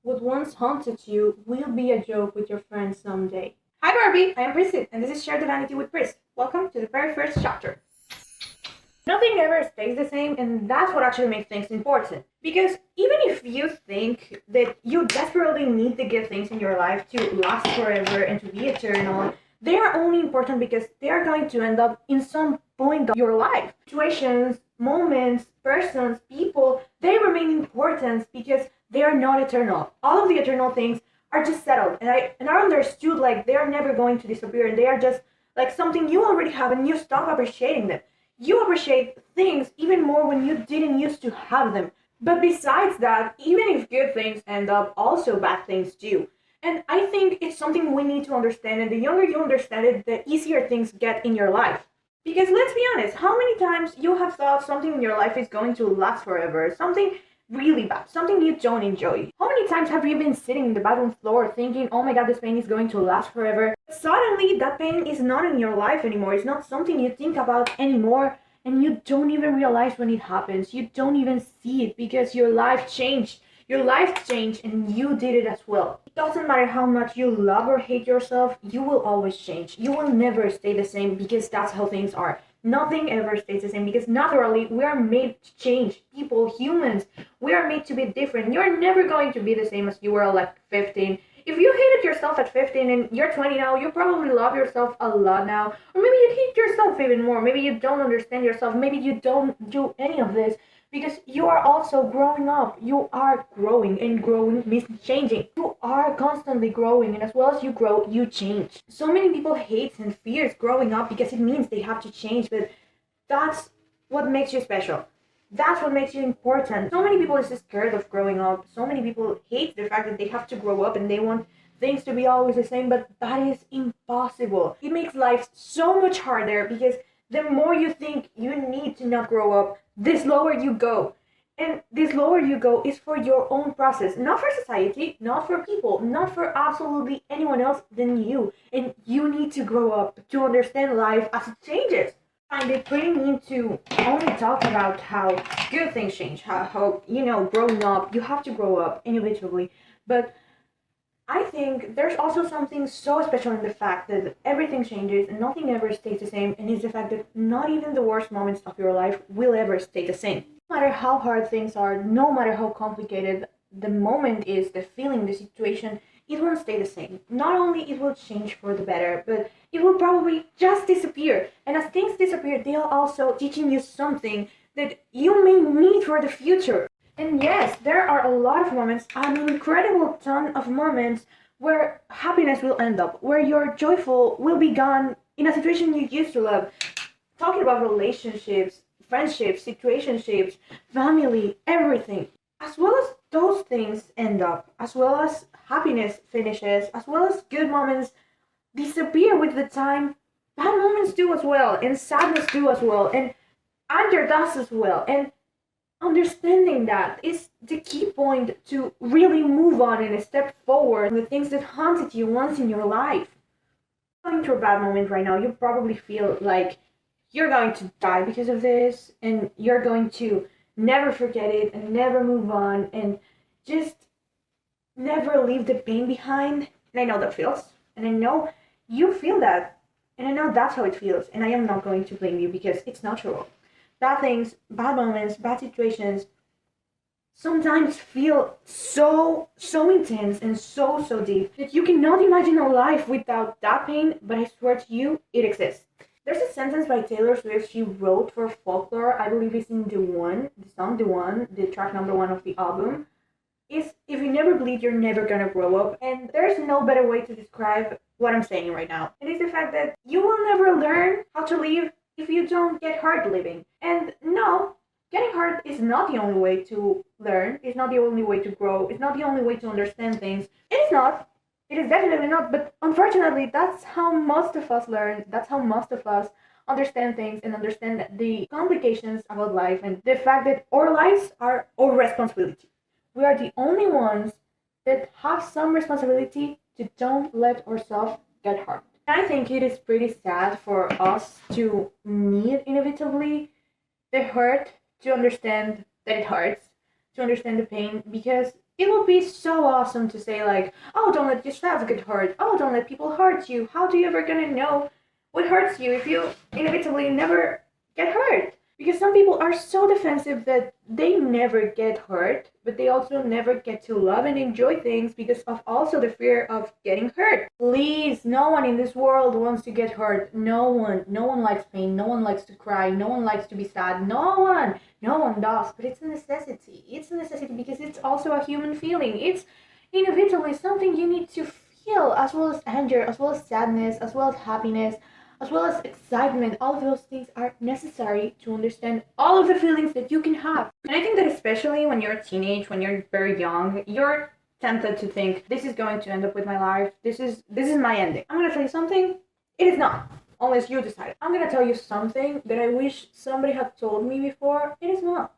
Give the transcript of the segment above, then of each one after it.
what once haunted you will be a joke with your friends someday. Hi Barbie, I am Prizith, and this is Share the Vanity with Priz. Welcome to the very first chapter. Nothing ever stays the same, and that's what actually makes things important. Because even if you think that you desperately need the good things in your life to last forever and to be eternal, they are only important because they are going to end up in some point of your life. Situations, moments, persons, people, they remain important because they are not eternal. All of the eternal things are just settled, and I understood like they are never going to disappear, and they are just like something you already have, and you stop appreciating them. You appreciate things even more when you didn't used to have them. But besides that, even if good things end up, also bad things do. And I think it's something we need to understand, and the younger you understand it, the easier things get in your life. Because let's be honest, how many times you have thought something in your life is going to last forever, something really bad, something you don't enjoy? How many times have you been sitting in the bathroom floor thinking, oh my god, this pain is going to last forever? Suddenly, that pain is not in your life anymore. It's not something you think about anymore, and you don't even realize when it happens. You don't even see it because your life changed. Your life changed, and you did it as well. It doesn't matter how much you love or hate yourself, you will always change. You will never stay the same because that's how things are. Nothing ever stays the same because naturally we are made to change. People, humans, we are made to be different. You're never going to be the same as you were like 15. If you hated yourself at 15 and you're 20 now, you probably love yourself a lot now. Or maybe you hate yourself even more. Maybe you don't understand yourself. Maybe you don't do any of this because you are also growing up. You are growing, and growing means changing. You are constantly growing, and as well as you grow, you change. So many people hate and fears growing up because it means they have to change, but that's what makes you special. That's what makes you important. So many people are just scared of growing up. So many people hate the fact that they have to grow up and they want things to be always the same, but that is impossible. It makes life so much harder because the more you think you need to not grow up, the slower you go. And the slower you go is for your own process, not for society, not for people, not for absolutely anyone else than you. And you need to grow up to understand life as it changes. I find it pretty mean to only talk about how good things change, how growing up, you have to grow up inevitably. But I think there's also something so special in the fact that everything changes and nothing ever stays the same, and it's the fact that not even the worst moments of your life will ever stay the same. No matter how hard things are, no matter how complicated the moment is, the feeling, the situation, it won't stay the same. Not only it will change for the better, but it will probably just disappear. And as things disappear, they are also teaching you something that you may need for the future. And yes, there are a lot of moments, an incredible ton of moments where happiness will end up, where your joyful will be gone in a situation you used to love. Talking about relationships, friendships, situationships, family, everything. As well as those things end up, as well as happiness finishes, as well as good moments disappear with the time, bad moments do as well, and sadness do as well, and anger does as well. And understanding that is the key point to really move on and step forward with things that haunted you once in your life. Going through a bad moment right now, you probably feel like you're going to die because of this, and you're going to never forget it and never move on and just never leave the pain behind. And I know that feels, and I know you feel that, and I know that's how it feels, and I am not going to blame you because it's natural. Bad things, bad moments, bad situations sometimes feel so intense and so deep that you cannot imagine a life without that pain, but I swear to you, it exists. There's a sentence by Taylor Swift she wrote for Folklore, I believe it's in the song The One, the track number 1 of the album, is if you never bleed, you're never gonna grow up. And there's no better way to describe what I'm saying right now. It is the fact that you will never learn how to live if you don't get hurt living. And no, getting hurt is not the only way to learn, it's not the only way to grow, it's not the only way to understand things. It is not. It is definitely not, but unfortunately, that's how most of us learn, that's how most of us understand things and understand the complications about life and the fact that our lives are our responsibility. We are the only ones that have some responsibility to don't let ourselves get hurt. I think it is pretty sad for us to need inevitably the hurt to understand that it hurts, to understand the pain, because It would be so awesome to say like, oh, don't let yourself get hurt. Oh, don't let people hurt you. How do you ever gonna know what hurts you if you inevitably never get hurt? Because some people are so defensive that they never get hurt, but they also never get to love and enjoy things because of also the fear of getting hurt. Please, no one in this world wants to get hurt. No one. No one likes pain. No one likes to cry. No one likes to be sad. No one. No one does. But it's a necessity. It's a necessity because it's also a human feeling. It's inevitably something you need to feel, as well as anger, as well as sadness, as well as happiness, as well as excitement. All of those things are necessary to understand all of the feelings that you can have. And I think that especially when you're a teenage, when you're very young, you're tempted to think, this is going to end up with my life. This is my ending. I'm gonna tell you something. It is not. Unless you decide. I'm gonna tell you something that I wish somebody had told me before. It is not.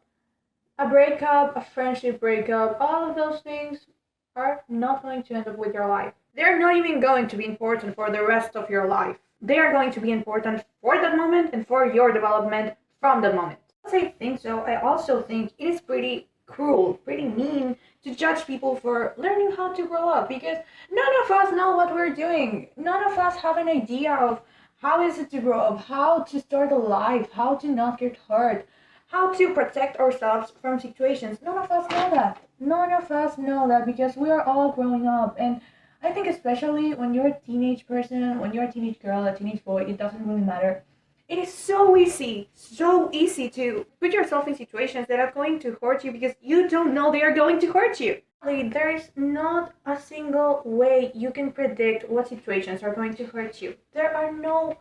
A breakup, a friendship breakup, all of those things are not going to end up with your life. They're not even going to be important for the rest of your life. They are going to be important for that moment and for your development from that moment. As I think so, I also think it is pretty cruel, pretty mean to judge people for learning how to grow up, because none of us know what we're doing. None of us have an idea of how is it to grow up, how to start a life, how to not get hurt, how to protect ourselves from situations. None of us know that. None of us know that because we are all growing up. And I think especially when you're a teenage person, when you're a teenage girl, a teenage boy, it doesn't really matter. It is so easy to put yourself in situations that are going to hurt you because you don't know they are going to hurt you. Like, there is not a single way you can predict what situations are going to hurt you. There are no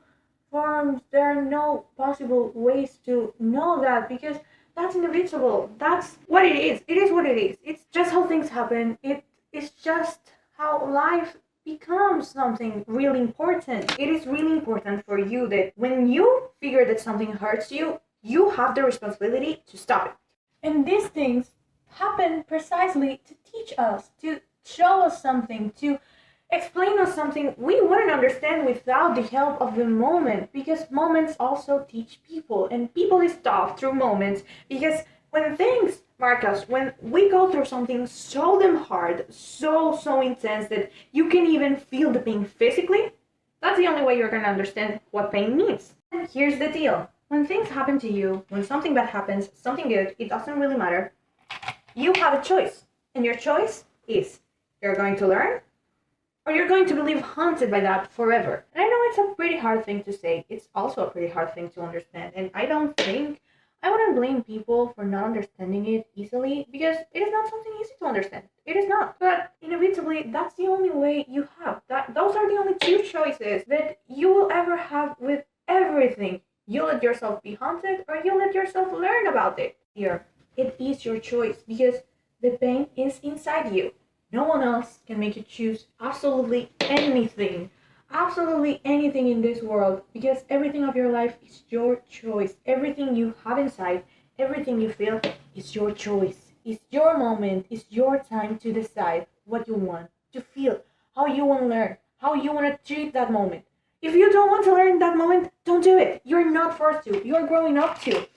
forms, there are no possible ways to know that because that's inevitable. That's what it is. It is what it is. It's just how things happen. It is just how life becomes something really important. It is really important for you that when you figure that something hurts you, you have the responsibility to stop it. And these things happen precisely to teach us, to show us something, to explain us something we wouldn't understand without the help of the moment, because moments also teach people, and people is taught through moments, because when things mark us, when we go through something so damn hard, so intense that you can even feel the pain physically, that's the only way you're gonna understand what pain means. And here's the deal. When things happen to you, when something bad happens, something good, it doesn't really matter. You have a choice. And your choice is you're going to learn or you're going to live haunted by that forever. And I know it's a pretty hard thing to say. It's also a pretty hard thing to understand. And I wouldn't blame people for not understanding it easily because it is not something easy to understand. It is not. But inevitably, that's the only way you have. Those are the only two choices that you will ever have with everything. You let yourself be haunted or you let yourself learn about it. Here, it is your choice because the pain is inside you. No one else can make you choose absolutely anything. Absolutely anything in this world, because everything of your life is your choice. Everything you have inside, everything you feel is your choice. It's your moment, it's your time to decide what you want to feel, how you want to learn, how you want to treat that moment. If you don't want to learn that moment, don't do it. You're not forced to. You're growing up to.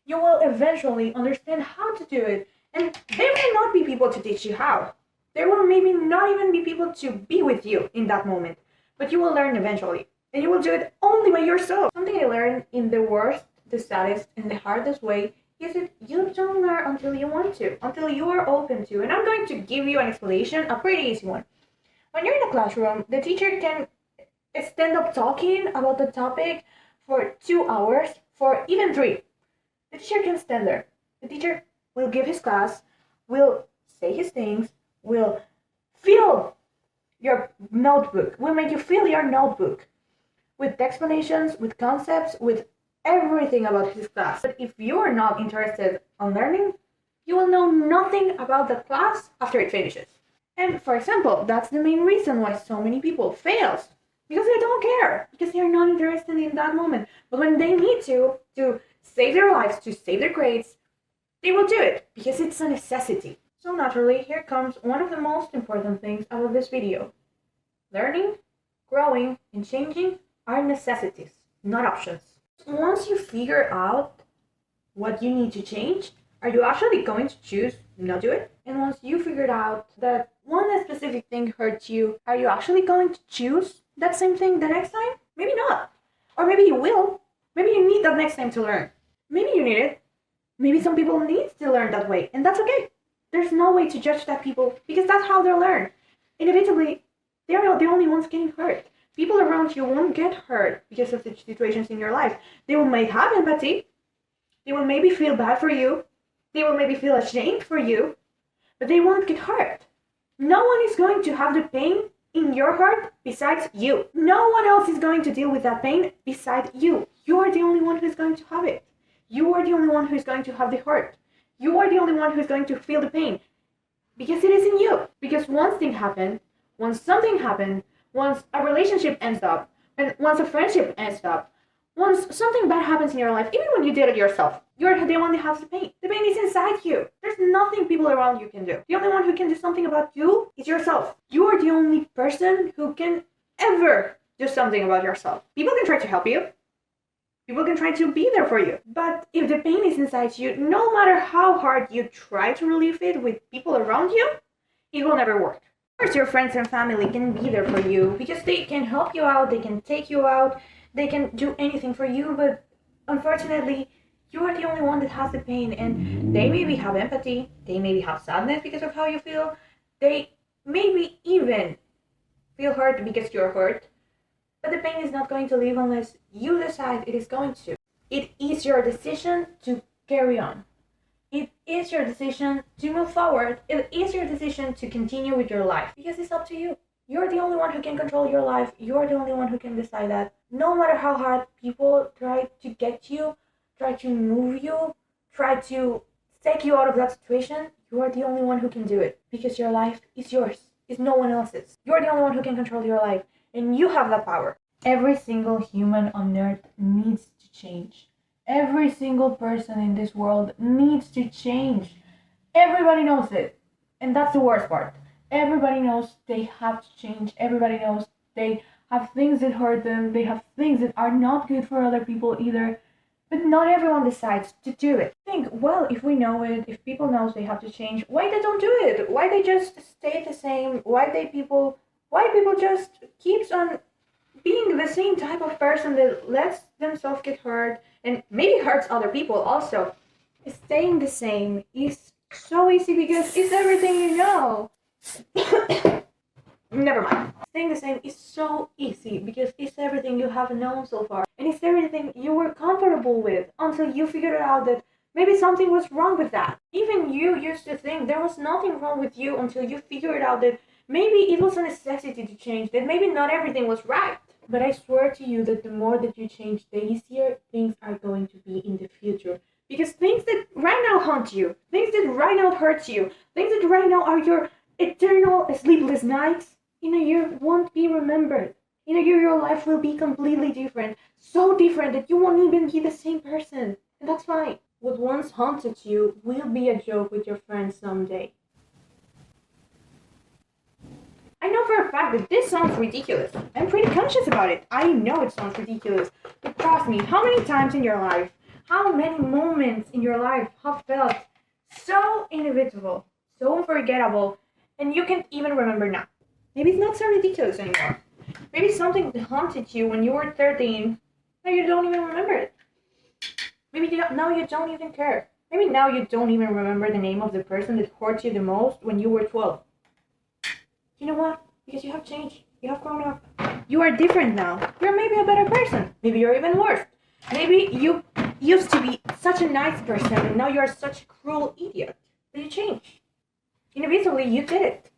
You will eventually understand how to do it, and there will not be people to teach you how. There will maybe not even be people to be with you in that moment. But you will learn eventually, and you will do it only by yourself. Something I learned in the worst, the saddest, and the hardest way is that you don't learn until you want to, until you are open to. And I'm going to give you an explanation, a pretty easy one. When you're in a classroom, the teacher can stand up talking about the topic for 2 hours, for even 3. The teacher can stand there. The teacher will give his class, will say his things, will fill your notebook, will make you fill your notebook with explanations, with concepts, with everything about his class. But if you are not interested in learning, you will know nothing about the class after it finishes. And for example, that's the main reason why so many people fail. Because they don't care, because they are not interested in that moment. But when they need to save their lives, to save their grades, they will do it, because it's a necessity. So naturally, here comes one of the most important things about this video. Learning, growing, and changing are necessities, not options. Once you figure out what you need to change, are you actually going to choose do not do it. And once you figured out that one specific thing hurts you, are you actually going to choose that same thing the next time? Maybe not. Or maybe you will. Maybe you need that next time to learn. Maybe you need it. Maybe some people need to learn that way, and that's okay. There's no way to judge that people, because that's how they learn. Inevitably, they're not the only ones getting hurt. People around you won't get hurt because of the situations in your life. They will maybe have empathy. They will maybe feel bad for you. They will maybe feel ashamed for you, but they won't get hurt. No one is going to have the pain in your heart besides you. No one else is going to deal with that pain besides you. You are the only one who's going to have it. You are the only one who's going to have the hurt. You are the only one who's going to feel the pain. Because it is in you. Because once things happen, once something happens, once a relationship ends up, and once a friendship ends up, once something bad happens in your life, even when you did it yourself, you're the one that has the pain. The pain is inside you. There's nothing people around you can do. The only one who can do something about you is yourself. You are the only person who can ever do something about yourself. People can try to help you. People can try to be there for you. But if the pain is inside you, no matter how hard you try to relieve it with people around you, it will never work. Of course, your friends and family can be there for you because they can help you out, they can take you out, they can do anything for you, but unfortunately, you are the only one that has the pain, and they maybe have empathy, they maybe have sadness because of how you feel, they maybe even feel hurt because you're hurt, but the pain is not going to leave unless you decide it is going to. It is your decision to carry on. It is your decision to move forward. It is your decision to continue with your life, because it's up to you. You're the only one who can control your life. You're the only one who can decide that. No matter how hard people try to get you, try to move you, try to take you out of that situation, you are the only one who can do it. Because your life is yours. It's no one else's. You're the only one who can control your life. And you have that power. Every single human on earth needs to change. Every single person in this world needs to change. Everybody knows it. And that's the worst part. Everybody knows they have to change. Everybody knows they have things that hurt them. They have things that are not good for other people either. But not everyone decides to do it. Think, well, if we know it, if people know they have to change, why they don't do it? Why they just stay the same? Why people just keeps on being the same type of person that lets themselves get hurt and maybe hurts other people also? Staying the same is so easy because it's everything you know. Never mind. Staying the same is so easy because it's everything you have known so far. And it's everything you were comfortable with until you figured out that maybe something was wrong with that. Even you used to think there was nothing wrong with you until you figured out that maybe it was a necessity to change, that maybe not everything was right. But I swear to you that the more that you change, the easier things are going to be in the future. Because things that right now haunt you, things that right now hurt you, things that right now are your eternal sleepless nights, in a year won't be remembered. In a year, your life will be completely different. So different that you won't even be the same person. And that's fine. What once haunted you will be a joke with your friends someday. I know for a fact that this sounds ridiculous. I'm pretty conscious about it. I know it sounds ridiculous. But trust me, how many times in your life, how many moments in your life have felt so inevitable, so unforgettable, and you can't even remember now? Maybe it's not so ridiculous anymore. Maybe something that haunted you when you were 13, now you don't even remember it. Maybe now you don't even care. Maybe now you don't even remember the name of the person that hurt you the most when you were 12. You know what? Because you have changed. You have grown up. You are different now. You're maybe a better person. Maybe you're even worse. Maybe you used to be such a nice person and now you're such a cruel idiot. But you changed. Inevitably, you did it.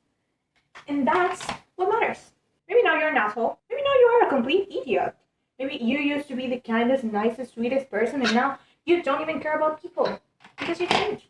And that's what matters. Maybe now you're an asshole. Maybe now you are a complete idiot. Maybe you used to be the kindest, nicest, sweetest person and now you don't even care about people. Because you changed.